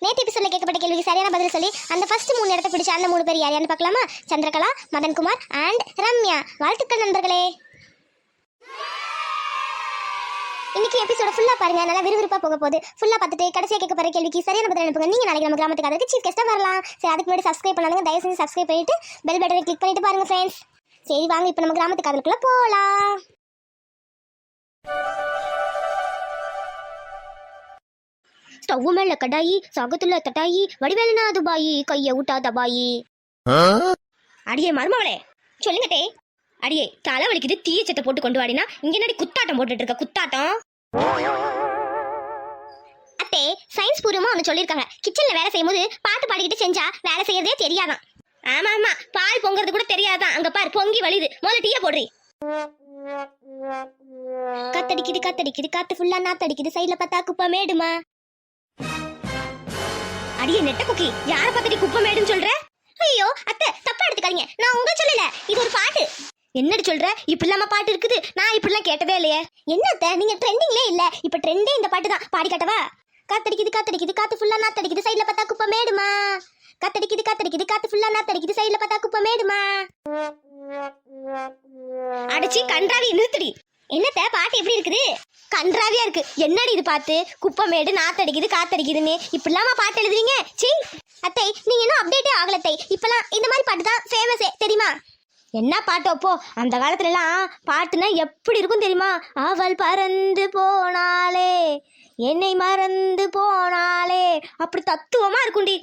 நேற்று எபிசோட்ல கேட்கப்பட்ட கேள்விக்கு சரியான பதில் சொல்லி அந்த ஃபர்ஸ்ட் 3 இடத்தை பிடிச்ச அந்த 3 பேர் யாருன்னு பார்க்கலாமா? சந்திரகலா, மதன்குமார் அண்ட் ரம்யா. வாழ்த்துக்கள் நண்பர்களே. இன்னைக்கு எபிசோட ஃபுல்லா பாருங்க, நல்லா விறுவிறுப்பா போக போகுது. ஃபுல்லா பார்த்துட்டு கடைசியா கேட்க போற கேள்விக்கு சரியான பதில் அனுப்புங்க. நீங்க நாளைக்கு நம்ம கிராமத்துக்கு அதுக்கு சீஃப் கெஸ்டா வரலாம். சரி, அதுக்கு முன்னாடி சப்ஸ்கிரைப் பண்ணாங்க, தயவு செஞ்சு சப்ஸ்கிரைப் பண்ணிட்டு பெல் பட்டனை கிளிக் பண்ணிட்டு பாருங்க ஃப்ரெண்ட்ஸ். சரி வாங்க, இப்போ நம்ம கிராமத்துக்கு அதுக்குள்ள போலாம். ஸ்டவ் மேல கடாயி, சாகத்துல தட்டாயி, வடிவேலுனா துபாயி, கைய விட்டா தபாயி. அடியே மருமவளே, சொல்லுங்கட்டே. அடியே தலை வலிக்குது, தீய சட்டை போட்டு கொண்டு வாடினா இங்க என்னடி குத்தாட்டம் போட்டுட்டு இருக்க? குத்தாட்டம் அத்தே, சயின்ஸ் பூர்வமா ஒன்று சொல்லியிருக்காங்க. கிச்சன்ல வேலை செய்யும் போது பாட்டு பாடிக்கிட்டு செஞ்சா வேலை செய்யறதே தெரியாதான். ஆமா ஆமா, பால் பொங்குறது கூட தெரியாதான். அங்க பாரு பொங்கி வலியுது, முதல்ல டீய போடுறி. காத்தடிக்குது காத்தடிக்குது, காத்து ஃபுல்லா நாத்தடிக்குது, சைட்ல பார்த்தா குப்பை மேடுமா. அடியே நெட்ட குக்கி, யார பார்த்துட்டு குப்பை மேடுன்னு சொல்ற? ஐயோ அத்தை, தப்பா எடுத்துக்காதீங்க, நான் உங்க சொல்லல, இது ஒரு பாட்டு. என்னடி சொல்ற? இப்படிலாம பாட்டு இருக்குது? நான் இப்படிலாம் கேட்டதே இல்லையே. என்னத்த நீங்க ட்ரெண்டிங்லே இல்ல, இப்ப ட்ரெண்டே இந்த பாட்டு தான். பாடி காட்டவா? காத்தடிக்குது காத்தடிக்குது, காத்து ஃபுல்லா நாத்தடிக்குது, சைடுல பார்த்தா குப்பை மேடுமா. காத்தடிக்குது காத்தடிக்குது, காத்து ஃபுல்லா நாத்தடிக்குது, சைடுல பார்த்தா குப்பை மேடுமா. அடிச்சி கன்றாவி நிறுத்துடி. என்னத்த பாட்டு எப்படி இருக்குது? கன்றாவியா இருக்கு. என்னடி இது பாட்டு? குப்பை மேடு, நாத்தடிக்குது, காத்தடிக்குதுன்னு இப்படிலாமா பாட்டு எழுதுறீங்க? சீ அத்தை, நீங்க இன்னும் அப்டேட்டே ஆகலத்தை. இப்பெல்லாம் இந்த மாதிரி பாட்டு தான் ஃபேமஸே, தெரியுமா? என்ன பாட்டோ போ. அந்த காலத்துல எல்லாம் பாட்டுனா எப்படி இருக்கும் தெரியுமா? அவள் பறந்து போனாலே, என்னை மறந்து போனாலே, அப்படி தத்துவமா இருக்கும்டி.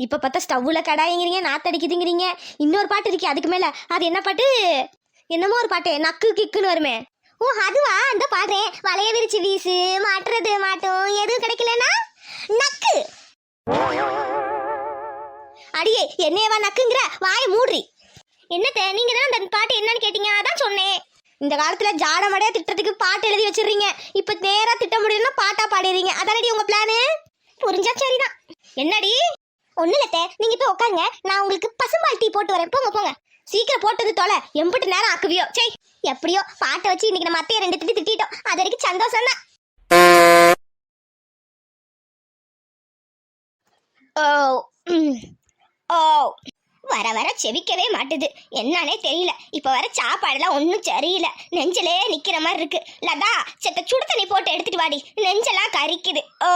இப்ப பார்த்தா ஸ்டவ்ல கடாயிங்கிறீங்க, நாத்தடிக்குதுங்கிறீங்க. இன்னொரு பாட்டு இருக்கு அதுக்கு மேல. அது என்ன பாட்டு? என்னமோ ஒரு பாட்டு, நக்கு கிக்குன்னு வருமே. ஓ அதுவா? அந்த பாடுறேன். வளைய விரிச்சு வீசு, மாட்டுறது மாட்டோம், எதுவும் கிடைக்கலன்னா நக்கு. அடியே என்னையவா நக்குங்கிற? வாயை மூடுறி. என்னத்த நீங்க தான் அந்த பாட்டு என்னன்னு கேட்டீங்க, அதான் சொன்னேன். இந்த காலத்துல ஜாடமடையா திட்டத்துக்கு பாட்டு எழுதி வச்சிடுறீங்க. இப்ப நேரா திட்ட முடியும்னா பாட்டா பாடிடுறீங்க. அதானடி உங்க பிளானு? புரிஞ்சா சரிதான். என்னடி? ஒண்ணு இல்லத்த, நீங்க போய் உட்காருங்க, நான் உங்களுக்கு பசும்பால் டீ போட்டு வரேன். போங்க போங்க, சீக்கிரம் போட்டது தொலை. எம்பிட்டு நேரம் ஆக்குவியோ? சே, எப்படியோ பாட்டை வச்சு இன்னைக்கு நம்ம அத்தைய 2 திட்டி திட்டிட்டோம். அது வரைக்கும் சந்தோஷம் தான். ஓ வர வர செவிக்கவே மாட்டுது, என்னன்னே தெரியல. இப்ப வர சாப்பாடுலாம் ஒன்றும் சரியில்லை, நெஞ்சிலே நிக்கிற மாதிரி இருக்கு. லதா, செத்த சுடு தண்ணி போட்டு எடுத்துட்டு வாடி, நெஞ்செல்லாம் கரிக்குது. ஓ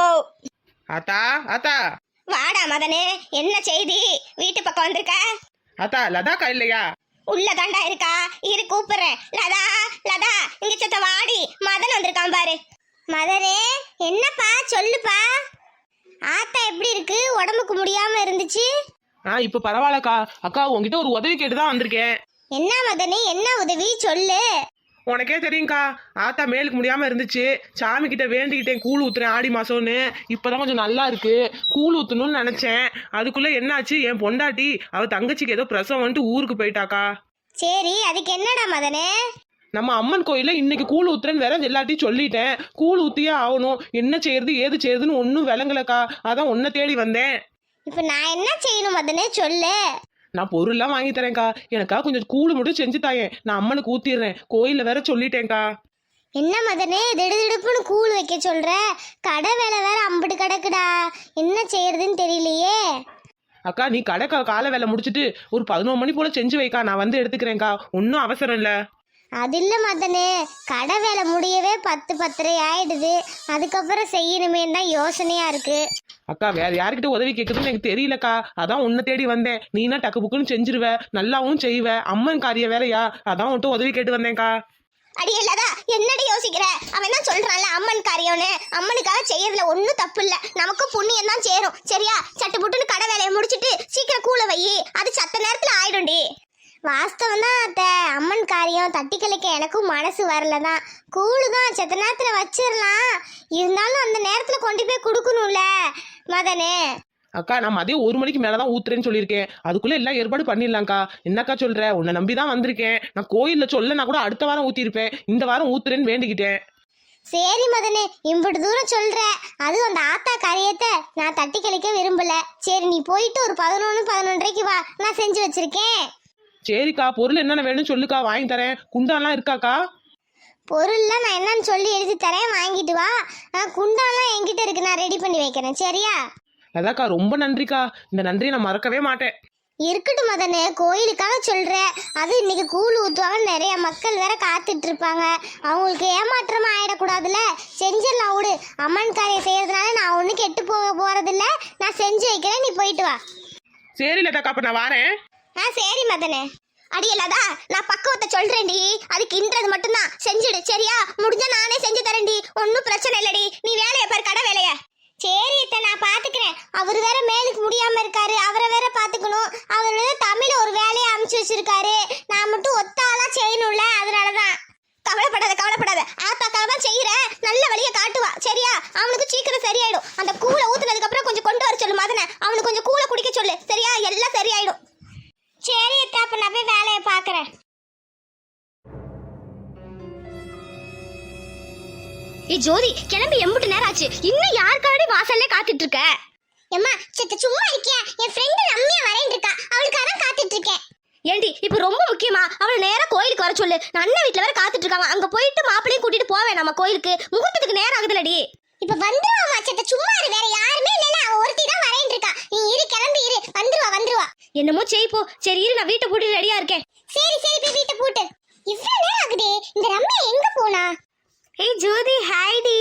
ஆத்தா ஆத்தா, வாடா மதனே, என்ன செய்தி? வீட்டு பக்கம் வந்திருக்க? ஆத்தா லதாக்கா இல்லையா? உள்ளதாண்டா இருக்கா, இரு கூப்பிடுறேன். லதா லதா, இங்க செத்த வாடி, மதன் வந்திருக்கான் பாரு. மதனே, என்னப்பா சொல்லுப்பா. ஆத்தா எப்படி இருக்கு? உடம்புக்கு முடியாம இருந்துச்சு. இப்ப பரவாயில்லக்கா. அக்கா உங்ககிட்ட ஒரு உதவி கேட்டுதான் வந்திருக்கேன். என்ன மதனே, என்ன உதவி சொல்லு. உனக்கே தெரியும்க்கா, ஆத்தா மேலுக்கு முடியாம இருந்துச்சு. சாமி கிட்ட வேண்டிக்கிட்டேன், கூழ் ஊத்துறேன் ஆடி மாசம்னு. இப்பதான் கொஞ்சம் நல்லா இருக்கு. கூழ் ஊத்தணும்னு நினைச்சேன். அதுக்குள்ள என்னாச்சு, என் பொண்டாட்டி அவ தங்கச்சிக்கு ஏதோ பிரசவம் வந்துட்டு ஊருக்கு போயிட்டாக்கா. சரி, அதுக்கு என்னடா மதனே? நம்ம அம்மன் கோயில இன்னைக்கு கூழ் ஊத்துறேன்னு வேற எல்லாத்தையும் சொல்லிட்டேன். கூழ் ஊத்தியே ஆகணும். என்ன செய்யறது ஏது செய்யறதுன்னு ஒன்னும் விளங்கலக்கா. அதான் உன்னை தேடி வந்தேன். இப்ப நான் என்ன செய்யணும் மதனே, சொல்லு. நான் பொருள்லாம் வாங்கி தரேன்க்கா. எனக்கா கொஞ்சம் கூழ் மட்டும் செஞ்சு தாயேன், நான் அம்மனுக்கு ஊத்திடுறேன். கோயில்ல வேற சொல்லிட்டேன்க்கா. என்ன மதனே திடுதிடுப்புன்னு கூழ் வைக்க சொல்ற? கடை வேலை வேற அம்பிட்டு கிடக்குடா, என்ன செய்யறதுன்னு தெரியலையே. அக்கா நீ கடை காலை வேலை முடிச்சுட்டு ஒரு 11 மணி போல செஞ்சு வைக்கா, நான் வந்து எடுத்துக்கிறேன்க்கா. ஒன்னும் அவசரம் இல்ல. அது இல்ல மதனே, கடை வேலை முடியவே 10-10:30 ஆயிடுது. அதுக்கப்புறம் செய்யணுமேன்னு தான் யோசனையா இருக்கு. அக்கா வேற யாருக்கிட்ட உதவி கேட்குதுன்னு எனக்கு தெரியலக்கா. அதான் உன்னை தேடி வந்தேன். நீனா டக்கு புக்குன்னு செஞ்சிருவ, நல்லாவும் செய்வ. அம்மன் காரிய வேலையா, அதான் உன்கிட்ட உதவி கேட்டு வந்தேன்க்கா. அடி இல்லதா, என்னடி யோசிக்கிற? அவன் தான் சொல்றான்ல அம்மன் காரியம்னு. அம்மனுக்காக செய்யறதுல ஒன்னும் தப்பு இல்ல, நமக்கும் புண்ணியம் தான் சேரும். சரியா? சட்டு புட்டுன்னு கடை வேலையை முடிச்சிட்டு சீக்கிரம் கூழ வை, அது சத்த நேரத்துல ஆயிடும்டி. வாஸ்தவம் தான் அத்தை, அம்மன் காரியம் தட்டி கழிக்க எனக்கும் மனசு வரலதான். கூழு தான் செத்த நேரத்துல வச்சிடலாம், இருந்தாலும் அந்த நேரத்துல கொண்டு போய் கொடுக்கணும்ல மதனே. அக்கா நான் மதியம் 1 மணிக்கு மேலதான் ஊத்துறேன்னு சொல்லியிருக்கேன். அதுக்குள்ள எல்லாம் ஏற்பாடு பண்ணிடலாம்க்கா. என்னக்கா சொல்ற? உன்னை நம்பிதான் வந்திருக்கேன். நான் கோயில்ல சொல்லனா கூட அடுத்த வாரம் ஊத்திருப்பேன். இந்த வாரம் ஊத்துறேன்னு வேண்டிக்கிட்டேன். சரி மதனே, இம்புட்டு தூரம் சொல்ற. அதுவும் அந்த ஆத்தா காரியத்தை நான் தட்டி கழிக்க விரும்பல. சரி நீ போயிட்டு ஒரு 11-11:30 வா, நான் செஞ்சு வச்சிருக்கேன். சரிக்கா, பொருள் என்னென்ன வேணும்னு சொல்லுக்கா, வாங்கி தரேன். குண்டாலாம் இருக்காக்கா? பொருள்லாம் நான் என்னன்னு சொல்லி எழுதி தரேன், வாங்கிட்டு வா. குண்டாலாம் என்கிட்ட இருக்கு, நான் ரெடி பண்ணி வைக்கிறேன். சரியா? அதாக்கா ரொம்ப நன்றிக்கா. இந்த நன்றியை நான் மறக்கவே மாட்டேன். இருக்கட்டும் மதனே, கோயிலுக்காக சொல்றேன். அது இன்னைக்கு கூழ் ஊத்துவாங்க, நிறைய மக்கள் வேற காத்துட்டு இருப்பாங்க. அவங்களுக்கு ஏமாற்றமா ஆயிடக்கூடாதுல்ல. செஞ்சிடலாம் விடு. அம்மன் காரியம் செய்யறதுனால நான் ஒன்றும் கெட்டு போக போறதில்ல. நான் செஞ்சு வைக்கிறேன், நீ போயிட்டு வா. சரி லதாக்கா, அப்ப நான் வரேன். சரி மதனே. அடியலாதா, நான் பக்குவத்தை சொல்றேன்டி. அதுக்கு இன்றது மட்டும்தான் செஞ்சுடு, சரியா? முடிஞ்சா நானே செஞ்சு தரேன்டி, ஒன்றும் பிரச்சனை இல்லடி. நீ வேலையை பாரு, கடை வேலைய. சரி அத்தை, நான் பாத்துக்கிறேன். அவர் வேற மேலுக்கு முடியாம இருக்காரு, அவரை வேற பாத்துக்கணும். அவரு தமிழ ஒரு வேலையை அமுச்சு வச்சிருக்காரு, நான் மட்டும் ஒத்தாளா செய்யணும்ல, அதனாலதான். கவலைப்படாத கவலைப்படாத, ஆத்தாக்காக தான் செய்யறேன். நல்ல வழியை காட்டுவா, சரியா? அவனுக்கு சீக்கிரம் சரியாயிடும். அந்த கூளை ஊத்துனதுக்கு அப்புறம் கொஞ்சம் கொண்டு வர சொல்லு மதனை. அவனுக்கு கொஞ்சம் கூளை குடிக்க சொல்லு, சரியா? எல்லாம் சரியாயிடும். சரி அத்தை, அப்ப நான் போய் வேலையை பாக்குறேன். ஜோதி, கிளம்பி எம்புட்டு நேரம் ஆச்சு, இன்னும் யாருக்காடி வாசல்ல காத்துட்டு இருக்க? எம்மா சித்த சும்மா இருக்கியா? என் ஃப்ரெண்ட் ரம்யா வரேன் இருக்கா, அவளுக்காக தான் காத்துட்டு இருக்கேன். ஏண்டி இப்ப ரொம்ப முக்கியமா? அவளை நேரா கோயிலுக்கு வர சொல்லு. நான் அண்ணன் வீட்டுல வேற காத்துட்டு இருக்காங்க, அங்க போயிட்டு மாப்பிளையும் கூட்டிட்டு போவேன் நம்ம கோயிலுக்கு. முகூர்த்தத்துக்கு நேரம் ஆகுதுலடி. இப்ப வந்துருவாமா சித்த, சும்மா இரு. வேற யாருமே இல்லல, அவ ஒருத்தி தான் வரேன் இருக்கா. நீ இரு, கிளம்பி இரு. வந்துருவா. என்னமோ செய் போ. சரி இரு, நான் வீட்டை பூட்டி ரெடியா இருக்கேன். சரி போய் வீட்டை பூட்டு. இவ்வளவு நேரம் ஆகுதே, இந்த ரம்யா எங்க போனா? ஏய் ஜோதி, ஹாய் டி.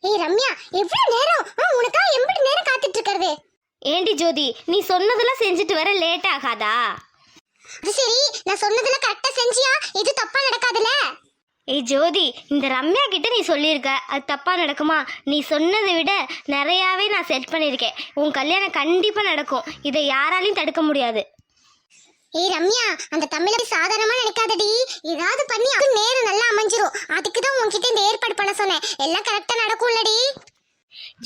ஏய் ரம்யா, எவ்வளவு நேரம்? உனக்கா எம்படி நேரம் காத்துட்டு இருக்கறது? ஏண்டி ஜோதி, நீ சொன்னதெல்லாம் செஞ்சுட்டு வர லேட் ஆகாதா? அது சரி, நான் சொன்னதெல்லாம் கரெக்டா செஞ்சியா? இது தப்பா நடக்காதுல? ஏய் ஜோதி, இந்த ரம்யா கிட்ட நீ சொல்லியிருக்க, அது தப்பா நடக்குமா? நீ சொன்னதை விட நிறையாவே நான் செட் பண்ணியிருக்கேன். உன் கல்யாணம் கண்டிப்பா நடக்கும், இதை யாராலையும் தடுக்க முடியாது. ஏய் ரம்யா, அந்த தமிழை சாதாரணமா நினைக்காதடி. ஏதாவது பண்ணி அது நேரம் நல்லா அமைஞ்சிரும். அதுக்கு தான் உன்கிட்ட இந்த ஏற்பாடு பண்ண சொன்னேன். எல்லாம் கரெக்டா நடக்கும்லடி.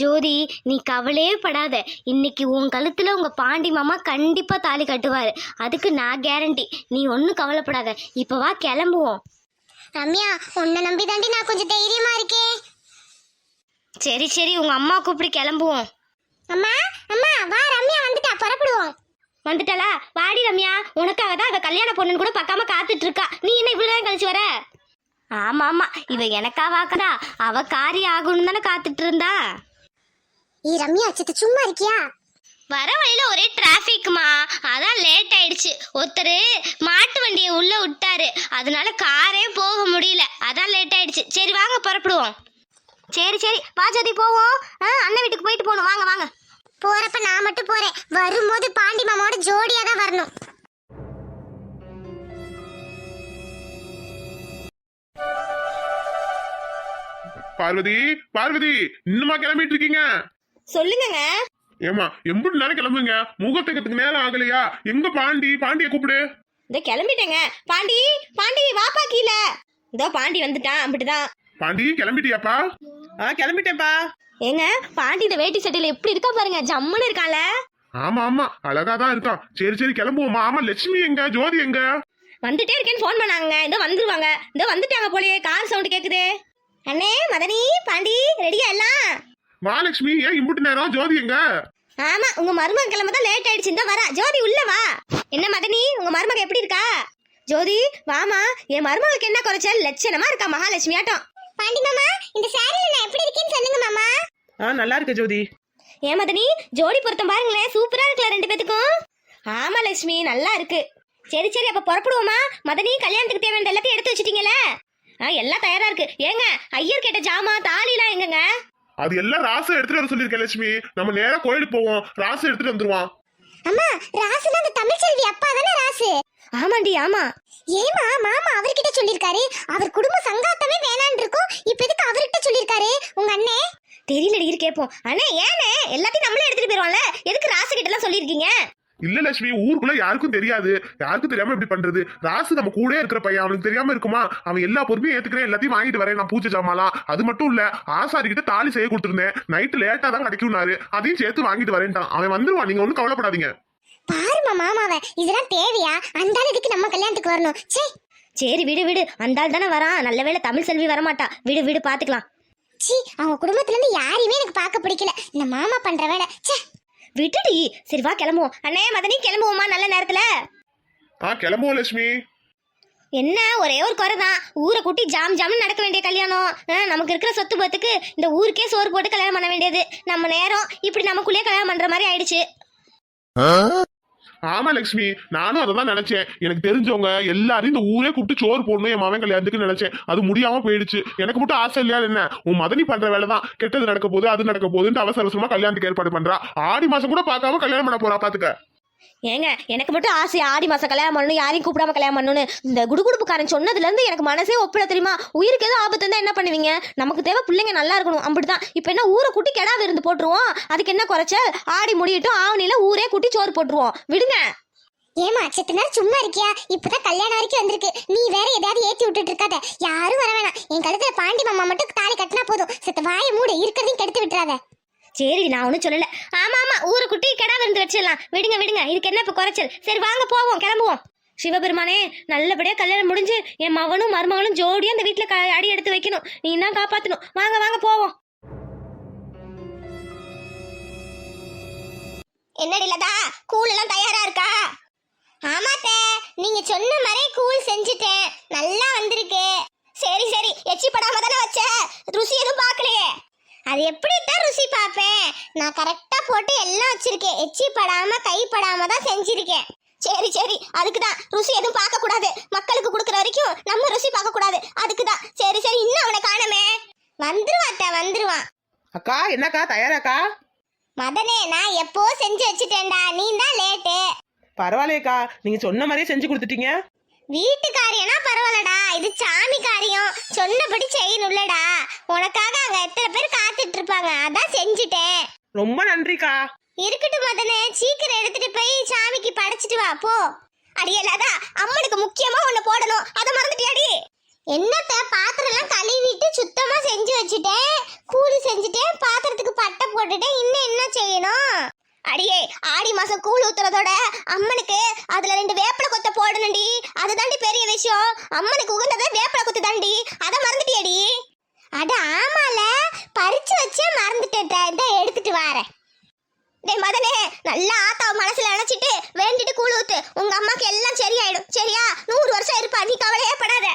ஜோதி, நீ கவலையே படாத. இன்னைக்கு உன் கழுத்துல உங்க பாண்டி மாமா கண்டிப்பா தாலி கட்டுவாரு, அதுக்கு நான் கேரண்டி. நீ ஒன்னும் கவலைப்படாத. இப்ப வா, கிளம்புவோம். ரம்யா, உன்னை நம்பி தாண்டி நான் கொஞ்சம் தைரியமா இருக்கேன். சரி உங்க அம்மா கூப்பிட்டு கிளம்புவோம். அம்மா வா, ரம்யா வந்துட்டா, புறப்படுவோம். வந்துட்டாளா? வாடி ரம்யா, உனக்காக தான் அவ கல்யாண பொண்ணுன்னு கூட பார்க்காம காத்துட்டு இருக்கா. நீ என்ன இவ்வளவு நேரம் கழிச்சு வர? ஆமா, இவ எனக்கா வாக்குறா, அவ காரியம் ஆகணும்னு தானே காத்துட்டு இருந்தா. ரம்யா சித்த சும்மா இருக்கியா? வர வழியில ஒரே டிராபிக்மா, அதான் லேட் ஆயிடுச்சு. ஒருத்தர் மாட்டு வண்டியை உள்ள விட்டாரு, அதனால காரே போக முடியல, அதான் லேட் ஆயிடுச்சு. சரி வாங்க, புறப்படுவோம். சரி வா ஜோதி, போவோம். அண்ணன் வீட்டுக்கு போயிட்டு போகணும், வாங்க. போறப்ப நான் மட்டும் போறேன், வரும்போது பாண்டி மாமாவோட ஜோடியா தான் வரணும். பார்வதி, இன்னுமா கிளம்பிட்டு இருக்கீங்க? சொல்லுங்க. ஏமா எம்புட்டு நேரம் கிளம்புங்க, முகூர்த்தத்துக்கு நேரம் ஆகலையா? எங்க பாண்டிய கூப்பிடு. இதோ கிளம்பிட்டேங்க. பாண்டி வாப்பா கீழ. இதோ பாண்டி வந்துட்டான், அப்படிதான். பாண்டி கிளம்பிட்டியாப்பா? கிளம்பிட்டேன்ப்பா. ஏங்க, பாண்டி இந்த வேட்டி சட்டையில எப்படி இருக்கா பாருங்க, ஜம்முன்னு இருக்கால. ஆமா அழகா தான் இருக்கான். சரி கிளம்புவோமா? ஆமா, லட்சுமி எங்க? ஜோதி எங்க? வந்துட்டே இருக்கேன்னு ஃபோன் பண்ணாங்க, இதோ வந்துருவாங்க. இதோ வந்துட்டாங்க போலயே, கார் சவுண்ட் கேக்குது. அண்ணே, மதனி, பாண்டி ரெடியா எல்லாம்? வா லட்சுமி, ஏன் இம்புட்டு நேரம்? ஜோதி எங்க? ஆமா, உங்க மருமக கிளம்ப தான் லேட் ஆயிடுச்சு. இந்த வரா ஜோதி, உள்ள வா. என்ன மதனி, உங்க மருமக எப்படி இருக்கா? ஜோதி வாமா, என் மருமகளுக்கு என்ன குறைச்சல்? லட்சணமா இருக்கா, மகாலட்சுமி ஆட்டம். பாண்டி மாமா, இந்த சாரில நான் எப்படி இருக்கேன்னு சொல்லுங்க மாமா. நல்லா இருக்கு ஜோதி. ஏன் மதனி, ஜோடி பொருத்தம் பாருங்களேன், சூப்பரா இருக்குல்ல ரெண்டு பேத்துக்கும். ஆமா லட்சுமி, நல்லா இருக்கு. சரி அப்ப புறப்படுவோமா? மதனி, கல்யாணத்துக்கு தேவையான எல்லாத்தையும் எடுத்து வச்சிட்டீங்களா? எல்லாம் தயாரா இருக்கு. ஏங்க, ஐயர் கேட்ட ஜாமா தாலிலாம் எங்கங்க? அது எல்லாம் ராசு எடுத்துட்டு வர சொல்லிருக்கேன் லட்சுமி. நம்ம நேரா கோயிலுக்கு போவோம், ராசு எடுத்துட்டு வந்துருவான். அம்மா, ராசுனா அந்த தமிழ்ச்செல்வி அப்பா தானே ராசு? ஆமாண்டி, ஆமா. ஏமா மாமா அவர்கிட்ட சொல்லிருக்காரு, அவர் குடும்ப சங்காத்தமே வேணான்னு இருக்கும். இப்ப எதுக்கு அவர்கிட்ட சொல்லிருக்காரு உங்க அண்ணே? தெரியலடி, இரு கேப்போம். அண்ணே, ஏனே எல்லாத்தையும் நம்மளே எடுத்துட்டு போயிருவான்ல, எதுக்கு ராசு கிட்ட எல்லாம் சொல்லிருக்கீங்க? இல்ல லட்சுமி, ஊருக்குள்ள யாருக்கும் தெரியாது. யாருக்கும் தெரியாம எப்படி பண்றது? ராசு நம்ம கூட இருக்கிற பையன், அவனுக்கு தெரியாம இருக்குமா? அவன் எல்லா பொறுமையும் ஏத்துக்கிறேன், எல்லாத்தையும் வாங்கிட்டு வரேன். நான் பூஜை ஜாமாலாம் அது மட்டும் இல்ல, ஆசாரி கிட்ட தாலி செய்ய கொடுத்துருந்தேன். நைட்டு லேட்டா தான் கிடைக்கும்னாரு, அதையும் சேர்த்து வாங்கிட்டு வரேன்ட்டான். அவன் வந்துருவான், நீங்க ஒன்னும் கவலைப்படாதீங்க. பாருமா மாமாவை, இதெல்லாம் தேவையா? அந்த இதுக்கு நம்ம கல்யாணத்துக்கு வரணும். சரி விடு, அந்த ஆள் தானே வரான். நல்ல வேளை தமிழ் செல்வி வரமாட்டா. விடு பாத்துக்கலாம். அவங்க குடும்பத்துல இருந்து யாரையுமே எனக்கு பார்க்க பிடிக்கல, இந்த மாமா பண்ற வேலை. விட்டுடி. சரி வா, கிளம்புவோம். அண்ணே, மதனி, கிளம்புவோமா நல்ல நேரத்துல? கிளம்புவோம் லட்சுமி. என்ன ஒரே ஒரு குறை தான், ஊரை கூட்டி ஜாம் ஜாம் நடக்க வேண்டிய கல்யாணம். நமக்கு இருக்கிற சொத்து பத்துக்கு இந்த ஊருக்கே சோறு போட்டு கல்யாணம் பண்ண வேண்டியது. நம்ம நேரம் இப்படி நமக்குள்ளேயே கல்யாணம் பண்ற மாதிரி ஆயிடுச்சு. ஆமா லட்சுமி, நானும் அதை தான் நினைச்சேன். எனக்கு தெரிஞ்சவங்க எல்லாரும் இந்த ஊரே கூப்பிட்டு சோறு போடணும் என் மகன் கல்யாணத்துக்கு நினைச்சேன். அது முடியாம போயிடுச்சு. எனக்கு மட்டும் ஆசை இல்லையா என்ன? உன் மதனி பண்ற வேலை தான். கெட்டது நடக்க போகுது, அது நடக்க போகுதுன்னு அவசர அவசரமா கல்யாணத்துக்கு ஏற்பாடு பண்றா. ஆடி மாசம் கூட பார்க்காம கல்யாணம் பண்ண போறா பாத்துக்க. ஏங்க எனக்கு மட்டும் ஆசை ஆடி மாசம் கல்யாணம் பண்ணணும், யாரையும் கூப்பிடாம கல்யாணம் பண்ணணும்னு. இந்த குடுகுடுப்புக்காரன் சொன்னதுல இருந்து எனக்கு மனசே ஒப்பிட தெரியுமா? உயிருக்கு ஏதோ ஆபத்து இருந்தா என்ன பண்ணுவீங்க? நமக்கு தேவை பிள்ளைங்க நல்லா இருக்கணும், அப்படிதான். இப்ப என்ன ஊரை கூட்டி கெடா விருந்து போட்டுருவோம், அதுக்கு என்ன குறைச்சல்? ஆடி முடியட்டும், ஆவணியில ஊரே கூட்டி சோறு போட்டுருவோம், விடுங்க. ஏமா செத்த நேரம் சும்மா இருக்கியா? இப்பதான் கல்யாணம் வரைக்கும் வந்திருக்கு, நீ வேற எதையாவது ஏத்தி விட்டுட்டு இருக்காத. யாரும் வர வேணாம், என் கழுத்துல பாண்டி மாமா மட்டும் தாலி கட்டினா போதும். செத்த வாயை மூடு, இருக்கிறதையும் கெடுத்து விட்டுறாத. சரி நான் ஒன்றும் சொல்லல. ஆமா ஆமா, ஊரை குட்டி கெடா விருந்து வச்சிடலாம், விடுங்க விடுங்க. இதுக்கு என்ன இப்ப குறைச்சல்? சரி வாங்க போவோம், கிளம்புவோம். சிவபெருமானே, நல்லபடியா கல்யாணம் முடிஞ்சு என் மகனும் மருமகனும் ஜோடியா அந்த வீட்டுல அடி எடுத்து வைக்கணும். நீ தான் காப்பாத்தணும். வாங்க வாங்க போவோம். என்னடி லதா, கூழ் எல்லாம் தயாரா இருக்கா? ஆமாத்தே, நீங்க சொன்ன மாதிரி கூழ் செஞ்சுட்டேன், நல்லா வந்திருக்கு. சரி சரி, எச்சி படாம தானே வச்ச, ருசி எதுவும் பார்க்கலையே. அது எப்படித்தான் ருசி பார்ப்பேன்? நான் கரெக்டா போட்டு எல்லாம் வச்சிருக்கேன், எச்சி படாம கை படாம தான் செஞ்சிருக்கேன். சரி சரி, அதுக்குதான் ருசி எதுவும் பார்க்க கூடாது. மக்களுக்கு கொடுக்கற வரைக்கும் நம்ம ருசி பார்க்க கூடாது, அதுக்குதான். சரி சரி, இன்னும் அவனை காணமே. வந்துருவாத்த, வந்துருவான். அக்கா என்னக்கா தயாராக்கா? மதனே, நான் எப்போ செஞ்சு வச்சுட்டேன்டா, நீ தான் லேட்டு. பரவாயில்லையக்கா, நீங்க சொன்ன மாதிரியே செஞ்சு கொடுத்துட்டீங்க. வீட்டு காரியம்னா பரவாயில்லடா, இது சாமி காரியம், சொன்னபடி செய்யணும்லடா. உனக்காக அங்க எத்தனை பேர் காத்துட்டு இருப்பாங்க, அதான் செஞ்சுட்டேன். ரொம்ப நன்றிக்கா. இருக்கட்டும் மதனே, சீக்கிரம் எடுத்துட்டு போய் சாமிக்கு படைச்சிட்டு வா போ. அடியலாதா, அம்மனுக்கு முக்கியமா ஒண்ணு போடணும், அதை மறந்துட்டியாடி? என்னத்த, பாத்திரம் எல்லாம் கழுவிட்டு சுத்தமா செஞ்சு வச்சுட்டேன், கூலி செஞ்சுட்டேன், பாத்திரத்துக்கு பட்டை போட்டுட்டேன், இன்னும் என்ன செய்யணும்? அடியே, ஆடி மாசம் கூழ் ஊத்துறதோட அம்மனுக்கு அதுல 2 வேப்பிலை கொத்த போடணும்டி, அதுதாண்டி பெரிய விஷயம். அம்மனுக்கு உகந்ததை வேப்பிலை கொத்து தாண்டி, அதை மறந்துட்டியடி? அட ஆமால, பறிச்சு வச்சே மறந்துட்டேன், இதை எடுத்துட்டு வாரேன். டேய் மதனே, நல்லா ஆத்தாவை மனசுல நினைச்சிட்டு வேண்டிட்டு கூழ் ஊத்து, உங்க அம்மாக்கு எல்லாம் சரியாயிடும், சரியா? 100 வருஷம் இருப்பா, நீ கவலையே படாத.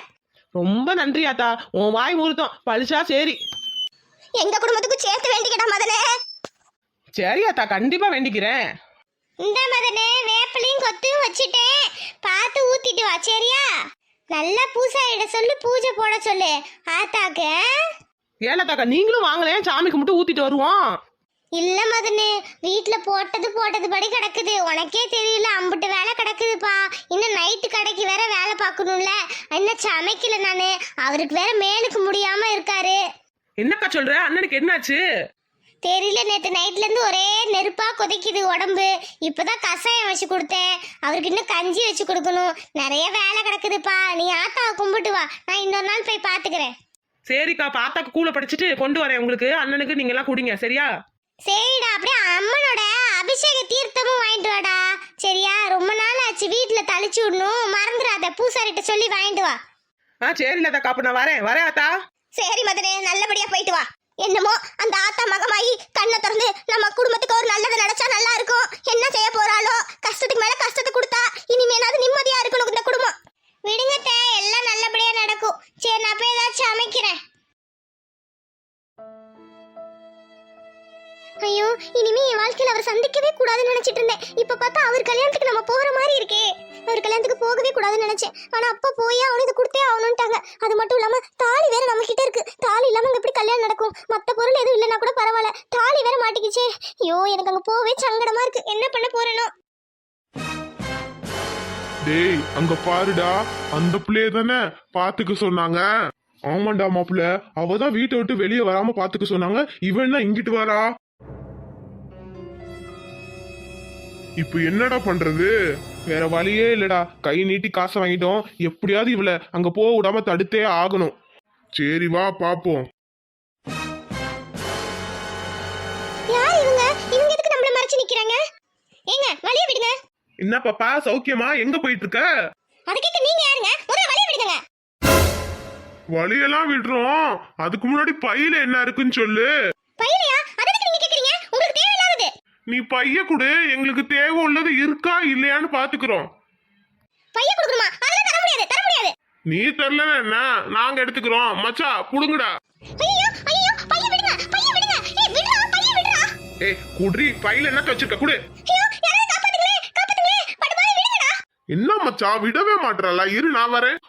ரொம்ப நன்றி ஆத்தா, உன் வாய் முறுத்தம் பழிச்சா சரி. எங்க குடும்பத்துக்கும் சேர்த்து வேண்டிக்கிட்டா மதனே. சரி ஆத்தா, கண்டிப்பா வேண்டிக்கிறேன். இந்த மதனே, வேப்பிலையும் கொத்தையும் வச்சுட்டேன், பார்த்து ஊத்திட்டு வா, சரியா? நல்லா பூசாயிட சொல்லு, பூஜை போட சொல்லு ஆத்தாக்கு. ஏலத்தாக்கா, நீங்களும் வாங்கலேன், சாமிக்கு மட்டும் ஊத்திட்டு வருவோம். இல்ல மதனே, வீட்டுல போட்டது படி கிடக்குது, உனக்கே தெரியல, அம்புட்டு வேலை கிடக்குதுப்பா. இன்னும் நைட்டு கடைக்கு வேற வேலை பார்க்கணும்ல, இன்னும் சமைக்கல நானு. அவருக்கு வேற மேலுக்கு முடியாம இருக்காரு. என்னக்கா சொல்ற? அண்ணனுக்கு என்னாச்சு? தெரியல, நேத்து நைட்ல இருந்து ஒரே நெருப்பா கொதிக்குது உடம்பு. இப்பதான் கசாயம் வச்சு கொடுத்தேன், அவருக்கு இன்னும் கஞ்சி வச்சு கொடுக்கணும். நிறைய வேலை கிடக்குதுப்பா, நீ ஆத்தாவை கும்பிட்டு வா, நான் இன்னொரு நாள் போய் பாத்துக்கிறேன். சரிக்கா, பாத்தாக்கு கூழ படிச்சுட்டு கொண்டு வரேன் உங்களுக்கு. அண்ணனுக்கு நீங்க எல்லாம் குடிங்க, சரியா? சரிடா, அப்படியே அம்மனோட அபிஷேக தீர்த்தமும் வாங்கிட்டு வாடா, சரியா? ரொம்ப நாள் ஆச்சு, வீட்டுல தளிச்சு விடணும், மறந்துடாத, பூசாரிட்ட சொல்லி வாங்கிட்டு வா. சரி லதாக்கா, அப்ப நான் வரேன் ஆத்தா. சரி மதனே, நல்லபடியா போயிட்டு வா. என்னமோ அந்த ஆத்தா மகமாயி கண்ணை திறந்து நம்ம குடும்பத்துக்கு ஒரு நல்லது நினைச்சா நல்லா இருக்கும். என்ன செய்ய போறாளோ? கஷ்டத்துக்கு மேல கஷ்டத்தை கொடுத்தா இனிமேனாவது நிம்மதியா இருக்கணும் இந்த குடும்பம். விடுங்கட்ட, எல்லாம் நல்லபடியா நடக்கும். சரி, நான் போய் ஏதாச்சும் அமைக்கிறேன். ஐயோ, இனிமே என் வாழ்க்கையில அவர் சந்திக்கவே கூடாதுன்னு நினைச்சிட்டு இருந்தேன். இப்ப பார்த்தா அவர் கல்யாணத்துக்கு நம்ம போற மாதிரி இருக்கே. அவர் கல்யாணத்துக்கு போகவே கூடாதுன்னு நினைச்சேன், ஆனா அப்பா போய் அவனு இது கொடுத்தே ஆகணும்ட்டாங்க. அது மட்டும் இல்லாம தாலி வேற நம்ம கிட்ட இருக்கு. தாலி இல்லாம எப்படி கல்யாணம் நடக்கும்? மத்த பொருள் எதுவும் இல்லைன்னா கூட பரவாயில்ல, தாலி வேற மாட்டிக்கிச்சே. ஐயோ, எனக்கு அங்க போவே சங்கடமா இருக்கு. என்ன பண்ண போறேனோ? டேய், அங்க பாருடா, அந்த பிள்ளைய தானே பாத்துக்க சொன்னாங்க. ஆமாண்டா மாப்பிள்ள, அவதான் வீட்டை விட்டு வெளியே வராம பாத்துக்க சொன்னாங்க. இவன் தான் இங்கிட்டு வரா. இப்ப என்னடா பண்றது? வேற வழியே இல்லடா, கை நீட்டி காசை வாங்கிட்டோம். எப்படியாவது இவளை அங்க போக விடாம தடுத்தே ஆகணும். சரி வா பாப்போம். யார் இவங்க? இவங்க எதுக்கு நம்மள மறைச்சு நிக்கிறாங்க? ஏங்க, வழிய விடுங்க. என்ன பாப்பா, சௌக்கியமா? எங்க போயிட்டு இருக்க? அதுக்கு நீங்க யாருங்க? முதல்ல வழிய விடுங்க. வழியெல்லாம் விடுறோம், அதுக்கு முன்னாடி பையில என்ன இருக்குன்னு சொல்லு. பையலையா? அதுக்கு நீங்க கேக்குறீங்க? உங்களுக்கு தேவையில்லாதது. நீ பைய கொடு, எங்களுக்கு தேவை உள்ளது இருக்கா இல்லையான்னு பாத்துக்கிறோம். பைய கொடுக்கணுமா? அதெல்லாம் தர முடியாது, தர முடியாது. நீ தெரியல என்ன, நாங்க எடுத்துக்கிறோம். மச்சா புடுங்கடா. ஐயோ ஐயோ பைய விடுங்க, பைய விடுங்க. ஏய் விடுடா, பைய விடுடா. ஏய் குட்ரி, பையில என்ன வச்சிருக்க குடு. ஐயோ யாராவது காப்பாத்துங்களே, காப்பாத்துங்களே. படுபாவி விடுங்கடா. என்ன மச்சான் விடவே மாட்டறல, இரு நான் வரேன்.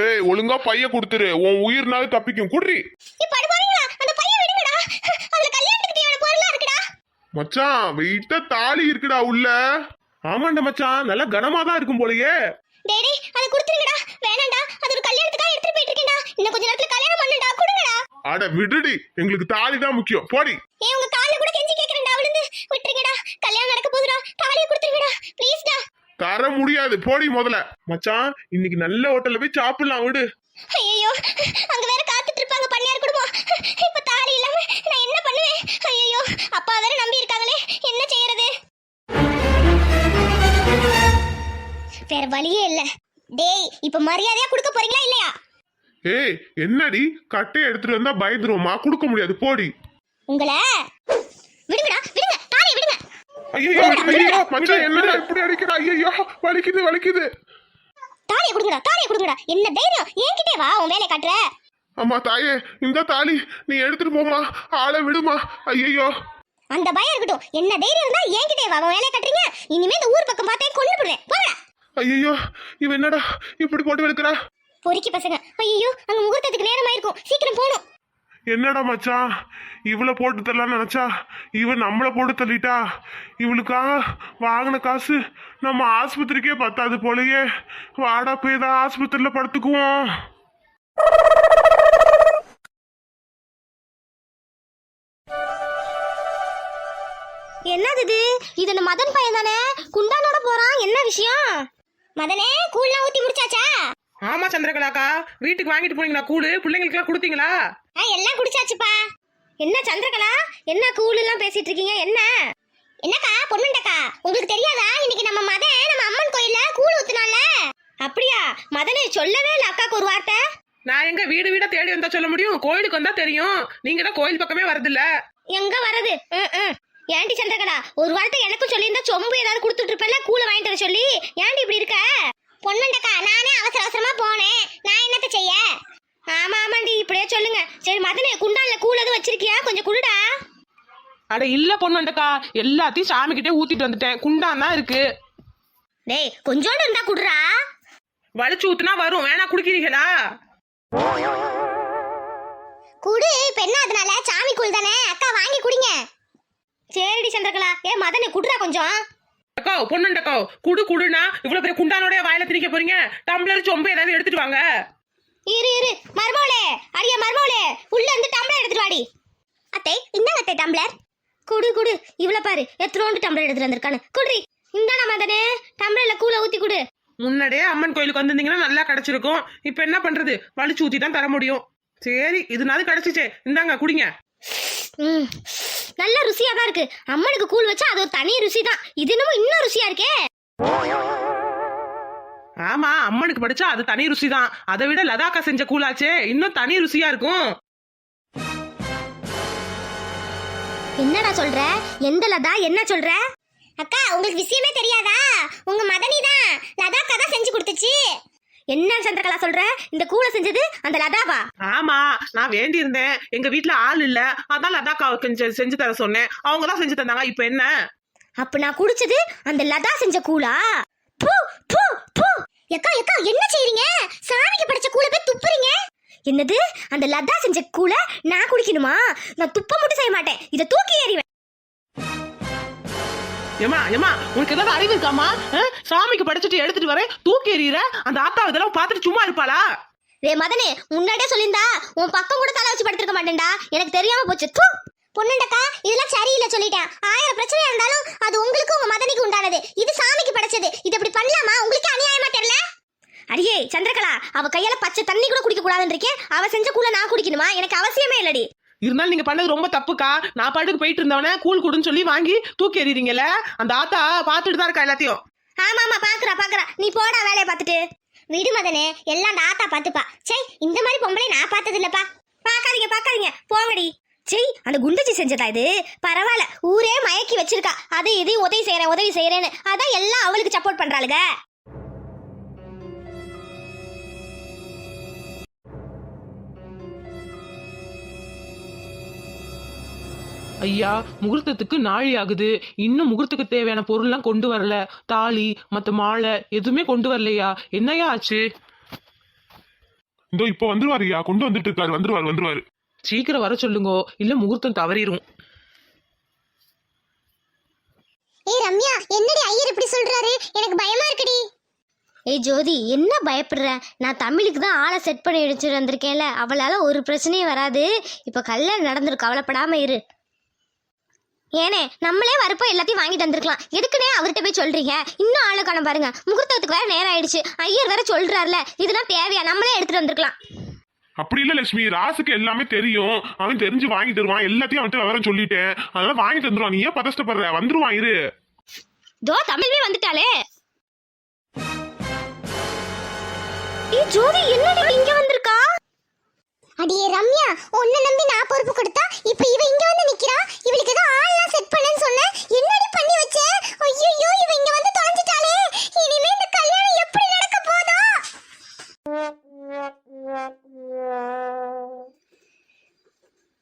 ஏய் ஒழுங்கா பைய கொடுத்துரு, உன் உயிர்னால தப்பிக்கும். குட்ரி. ஏய் படுபாவிங்களா, அந்த பைய விடுங்கடா. அதுல கல்யாணத்துக்கு தேவையான பொருளா இருக்குடா. மச்சான் வெயிட்ட தாலி இருக்குடா உள்ள. ஆமாண்ட மச்சான், நல்ல கனமா தான் இருக்கும் போலயே. டேடி அத குடுத்துருங்கடா. வேணாம்டா, அது ஒரு கல்யாணத்துக்காக எடுத்துட்டு போயிட்டு இருக்கேன்டா. இன்னும் கொஞ்ச நேரத்துல கல்யாணம் பண்ணுடா, குடுங்கடா. அட விடுடி, எங்களுக்கு தாலி தான் முக்கியம். போடி. ஏய் உங்க கால்ல கூட கெஞ்சி கேக்குறேன்டா, விழுந்து விட்டுருங்கடா. கல்யாணம் நடக்க போகுதுடா, தாலியை குடுத்துருங்கடா ப்ளீஸ்டா. தர முடியாது, போடி முதல்ல. மச்சான் இன்னைக்கு நல்ல ஹோட்டல்ல போய் சாப்பிடலாம், விடு. ஐயோ அங்க வேற காத்துட்டு இருப்பாங்க பண்ணையார் குடும்பம். இப்ப தாலி இல்லாம நான் என்ன பண்ணுவேன்? ஐயோ அப்பா வேற நம்பி இருக்காங்களே, என்ன செய்யறது? வேற வழியே இல்ல. டேய் இப்ப மரியாதையா கொடுக்க போறீங்களா இல்லையா? ஏய் என்னடி, கட்டையை எடுத்துட்டு வந்தா பயந்துருவோமா? கொடுக்க முடியாது, போடி. உங்களை விடுங்கடா, விடுங்க, தாலியை விடுங்க. ஐயோ ஐயோ மச்சான் என்னடா இப்படி அடிக்கிற? ஐயோ வலிக்குது வலிக்குது. தாலியை கொடுங்கடா, தாலியை கொடுங்கடா. என்ன தைரியம்? என்கிட்டே வா, உன் வேலையை காட்டுற. அம்மா தாயே, இந்த தாலி நீ எடுத்துட்டு போமா, ஆளை விடுமா. ஐயோ அந்த பயம் இருக்கட்டும். என்ன தைரியம் இருந்தா என்கிட்டே வா, உன் வேலையை காட்டுறீங்க. இனிமே இந்த ஊர் பக்கம் பார்த்தே கொண்டு போடுவேன். போங்க. ஐயோ இவ என்னடா இப்படி போட்டு வெளுக்கிறா? பொறுக்கி பசங்க. ஐயோ அங்க முகூர்த்தத்துக்கு நேரம் ஆயிருக்கும், சீக்கிரம் போகணும். என்னடா மச்சான், இவளை போட்டு தரலான்னு நினைச்சா இவன் நம்மளை போட்டு தள்ளிட்டா. இவளுக்காக வாங்கின காசு நம்ம ஆஸ்பத்திரிக்கே பத்தாது போலயே. வாடா போய் தான் ஆஸ்பத்திரியில படுத்துக்குவோம். என்னது இது? இது அந்த மதன் பையன் தானே? குண்டானோட போறான், என்ன விஷயம்? மதனே கூழ்லாம் ஊத்தி முடிச்சாச்சா? ஆமா சந்திரகலாக்கா, வீட்டுக்கு வாங்கிட்டு போனீங்களா கூழு? பிள்ளைங்களுக்கு எல்லாம் கொடுத்தீங்களா? எல்லாம் குடிச்சாச்சுப்பா. என்ன சந்திரகலா, என்ன கூல் எல்லாம் பேசிட்டு இருக்கீங்க? என்ன என்னக்கா பொண்ணுண்டக்கா, உங்களுக்கு தெரியாதா? இன்னைக்கு நம்ம மதன் நம்ம அம்மன் கோயில்ல கூழ் ஊத்துனால. அப்படியா? மதனே சொல்லவே இல்ல அக்காக்கு ஒரு வார்த்தை. நான் எங்க வீடு வீடா தேடி வந்தா சொல்ல முடியும்? கோயிலுக்கு வந்தா தெரியும். நீங்க தான் கோயில் பக்கமே வரதில்ல. எங்க வரது? ஏண்டி சந்திரகலா, ஒரு வார்த்தை எனக்கும் சொல்லியிருந்தா சொம்பு ஏதாவது கொடுத்துட்டு இருப்பேன்ல, கூழ வாங்கிட்டு வர சொல்லி. ஏண்டி இப்படி இருக்க? பொண்ணுண்டக்கா, நானே அவசர அவசரமா போனேன், நான் என்னத்த செய்ய? ஆமா ஆமாண்டி, இப்படியே சொல்லுங்க. சரி மதனே, குண்டான்ல கூழ் எதுவும் வச்சிருக்கியா? கொஞ்சம் குடுடா. அட இல்ல பொண்ணுண்டக்கா, எல்லாத்தையும் சாமி கிட்டே ஊத்திட்டு வந்துட்டேன். குண்டான் தான் இருக்கு. டேய் கொஞ்சோண்டு இருந்தா குடுறா. வலிச்சு ஊத்துனா வரும், வேணா குடிக்கிறீங்களா? குடு. இப்ப என்ன அதனால? சாமி கூழ் தானே, அக்கா வாங்கி குடிங்க. சரிடி சந்திரகலா. மதனே குடுறா கொஞ்சம். அக்கா பொண்ணுண்டக்கா, குடு குடுனா இவ்வளவு பெரிய குண்டானோட வாயில திணிக்க போறீங்க? டம்ளர் சொம்பு ஏதாவது எடுத்துட்டு வாங்க. இரு இரு மர்மோளே, அரிய மர்மோளே, உள்ள இருந்து டம்ளர் எடுத்துட்டு வாடி. அத்தை இந்தாங்க அத்தை டம்ளர். குடு குடு, இவ்வளவு பாரு எத்தனோண்டு டம்ளர் எடுத்துட்டு வந்திருக்கானு. குடுறி. இந்தானா மதனே, டம்ளர்ல கூழ ஊத்தி குடு. முன்னாடியே அம்மன் கோயிலுக்கு வந்திருந்தீங்கன்னா நல்லா கிடைச்சிருக்கும். இப்ப என்ன பண்றது, வலிச்சு ஊத்தி தான் தர முடியும். சரி இதுனாது கிடைச்சிச்சே, இந்தாங்க குடிங்க. நல்ல ருசியா தான் இருக்கு. அம்மனுக்கு கூழ் வச்சா அது ஒரு தனி ருசி தான். இது என்னமோ இன்னும் ருசியா இருக்கே. ஆமா, அம்மனுக்கு படிச்சா அது தனி ருசி தான். அதை விட லதாக்கா செஞ்ச கூழாச்சே, இன்னும் தனி ருசியா இருக்கும். என்னடா சொல்ற? எந்த லதா? என்ன சொல்ற? அக்கா உங்களுக்கு விஷயமே தெரியாதா? உங்க மதனி தான், லதாக்கா தான் செஞ்சு கொடுத்துச்சு. என்ன சந்திரகலா சொல்ற? இந்த கூழ செஞ்சது அந்த லதாவா? ஆமா, நான் வேண்டி இருந்தேன், எங்க வீட்டுல ஆள் இல்ல, அதான் லதாக்காவை கொஞ்சம் செஞ்சு தர சொன்னேன். அவங்க தான் செஞ்சு தந்தாங்க. இப்ப என்ன? அப்ப நான் குடிச்சது அந்த லதா செஞ்ச கூழா? பூ பூ பூ. எக்கா எக்கா என்ன செய்றீங்க? சாமிக்கு படைச்ச கூழ போய் துப்புறீங்க. என்னது? அந்த லதா செஞ்ச கூழ நான் குடிக்கணுமா? நான் துப்ப மட்டும் செய்ய மாட்டேன், இத தூக்கி எறிவேன். ஏமா ஏமா, உனக்கு ஏதாவது அறிவு இருக்காமா? சாமிக்கு படிச்சுட்டு எடுத்துட்டு வரேன், தூக்கி எறிகிற. அந்த ஆத்தா இதெல்லாம் பார்த்துட்டு சும்மா இருப்பாளா? ரே மதனே, முன்னாடியே சொல்லியிருந்தா உன் பக்கம் கூட தலை வச்சு படுத்திருக்க மாட்டேன்டா. எனக்கு தெரியாம போச்சு. தூ. பொண்ணுண்டக்கா இதெல்லாம் சரியில்லை சொல்லிட்டேன். 1000 பிரச்சனை இருந்தாலும் அது உங்களுக்கு உங்க மதனிக்கு உண்டானது. இது சாமிக்கு படைச்சது. இது இப்படி பண்ணலாமா? உங்களுக்கு அநியாயமா தெரியல? அடியே சந்திரகலா, அவ கையால பச்சை தண்ணி கூட குடிக்க கூடாதுன்னு இருக்கேன். அவ செஞ்ச கூழ நான் குடிக்கணுமா? எனக்கு அவசியமே இல்லடி. இருந்தாலும் நீங்க பண்ணது ரொம்ப தப்புக்கா. நான் பாட்டுக்கு போயிட்டு இருந்தவன கூழ் குடுன்னு சொல்லி வாங்கி தூக்கி எறிறீங்கல்ல. அந்த ஆத்தா பாத்துட்டு தான் இருக்கா எல்லாத்தையும். ஆமா ஆமா பாக்குறா. நீ போடா வேலையை பார்த்துட்டு. விடு மதனே, எல்லாம் அந்த ஆத்தா பாத்துப்பா. சே, இந்த மாதிரி பொம்பளை நான் பார்த்தது இல்லப்பா. பாக்காதீங்க போங்கடி. சரி, அந்த குண்டச்சி செஞ்சதா இது? பரவாயில்ல, ஊரே மயக்கி வச்சிருக்கா. அது இது உதவி செய்யறேன்னு. அதான் எல்லாம் அவளுக்கு சப்போர்ட் பண்றாளுங்க. ஐயா முகூர்த்தத்துக்கு நாழி ஆகுது, இன்னும் முகூர்த்தத்துக்கு தேவையான பொருள்லாம் கொண்டு வரல. தாலி மற்ற மாலை எதுவுமே கொண்டு வரலையா? என்னையா ஆச்சு? இதோ இப்போ வந்துருவாருயா, கொண்டு வந்துட்டு இருக்காரு. வந்துருவாரு. சீக்கிரம் வர சொல்லுங்க, இல்ல முகூர்த்தம் தவறிடும். ஏய் ரம்யா, என்னடி ஐயர் இப்படி சொல்றாரு? எனக்கு பயமா இருக்குடி. ஏய் ஜோதி, என்ன பயப்படுற? நான் தமிழுக்கு தான் ஆளை செட் பண்ணி எடுத்துட்டு வந்திருக்கேன்ல, அவளால ஒரு பிரச்சனையும் வராது. இப்போ கல்யாணம் நடந்திருக்கு, கவலைப்படாம இரு. ஏனே நம்மளே வரப்போ எல்லாத்தையும் வாங்கிட்டு வந்திருக்கலாம், எதுக்குனே அவர்கிட்ட போய் சொல்றீங்க? இன்னும் ஆளை காண பாருங்க, முகூர்த்தத்துக்கு வேற நேரம் ஆயிடுச்சு, ஐயர் வேற சொல்றாருல, இதெல்லாம் தேவையா? நம்மளே எடுத்துட்டு வந்திருக்கலாம். அப்படி இல்ல லட்சுமி, ராசுக்கு எல்லாமே தெரியும். அவன் தெரிஞ்சு வாங்கி தருவான். எல்லாத்தையும் அவன்கிட்ட விவரம் சொல்லிட்டேன், அதெல்லாம் வாங்கிட்டு வந்துருவான். நீ ஏன் பதஷ்டப்படுற? வந்துருவான், இரு. தோ தமிழ்வே வந்துட்டாளே. ஏய் ஜோதி, என்னடி இங்க வந்திருக்கா? அடியே ரம்யா, உன்னை நம்பி நான் பொறுப்பு கொடுத்தா இப்ப இவ இங்க வந்து நிக்கிறா. இவளுக்கு ஏதோ ஆள்லாம் செட் பண்ணேன்னு சொன்னேன், என்னடி பண்ணி வச்ச? ஐயோ, இவ இங்க வந்து தொலைஞ்சிட்டாளே. இனிமே இந்த கல்யாணம் எப்படி நடக்க போதோ?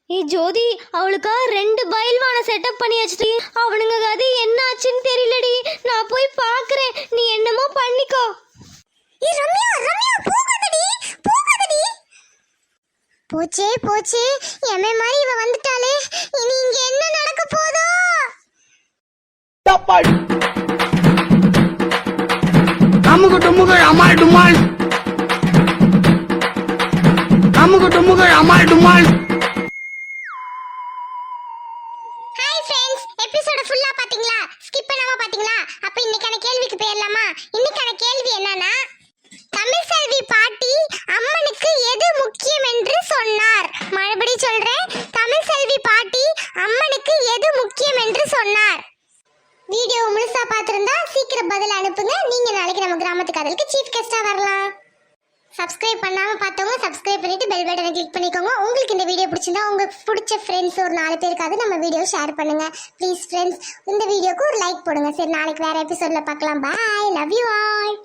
ஏய் ஜோதி, அவளுக்கா 2 பயில்வான செட்டப் பண்ணி வச்சுட்டு அவனுங்க அது என்ன ஆச்சுன்னு தெரியலடி. நான் போய் பாக்குறேன், நீ என்னமோ பண்ணிக்கோ. ஏய் ரம்யா, போகாதடி. போச்சே, எமே மாதிரி இவ வந்துட்டாளே. இனி இங்க என்ன நடக்க போதோ? அமுகு டுமுகு அமால் டுமால், அமுகு டுமுகு அமால் டுமால். ஹாய் ஃப்ரெண்ட்ஸ், எபிசோட ஃபுல்லா பாத்தீங்களா? ஸ்கிப் பண்ணாம பாத்தீங்களா? அப்ப இன்னைக்கான கேள்விக்கு போயிடலாமா? இன்னைக்கான கேள்வி என்னன்னா, தமிழ் செல்வி பாட்டி அம்மனுக்கு எது முக்கியம் என்று சொன்னார்? மறுபடியும் சொல்றேன், தமிழ் செல்வி பாட்டி அம்மனுக்கு எது முக்கியம் என்று சொன்னார்? வீடியோ முழுசா பார்த்திருந்தா சீக்கிரம் பதில் அனுப்புங்க. நீங்க நாளைக்கு நம்ம கிராமத்து காதலுக்கு சீஃப் கெஸ்டா வரலாம். சப்ஸ்கிரைப் பண்ணாம பார்த்தவங்க சப்ஸ்கிரைப் பண்ணிட்டு பெல் பட்டனை கிளிக் பண்ணிக்கோங்க. உங்களுக்கு இந்த வீடியோ பிடிச்சிருந்தா உங்க பிடிச்ச ஃப்ரெண்ட்ஸ் ஒரு 4 பேருக்காவது நம்ம வீடியோ ஷேர் பண்ணுங்க ப்ளீஸ் ஃப்ரெண்ட்ஸ். இந்த வீடியோக்கு ஒரு லைக் போடுங்க. சரி, நாளைக்கு வேற எபிசோட்ல பார்க்கலாம். பாய், லவ் யூ ஆல்.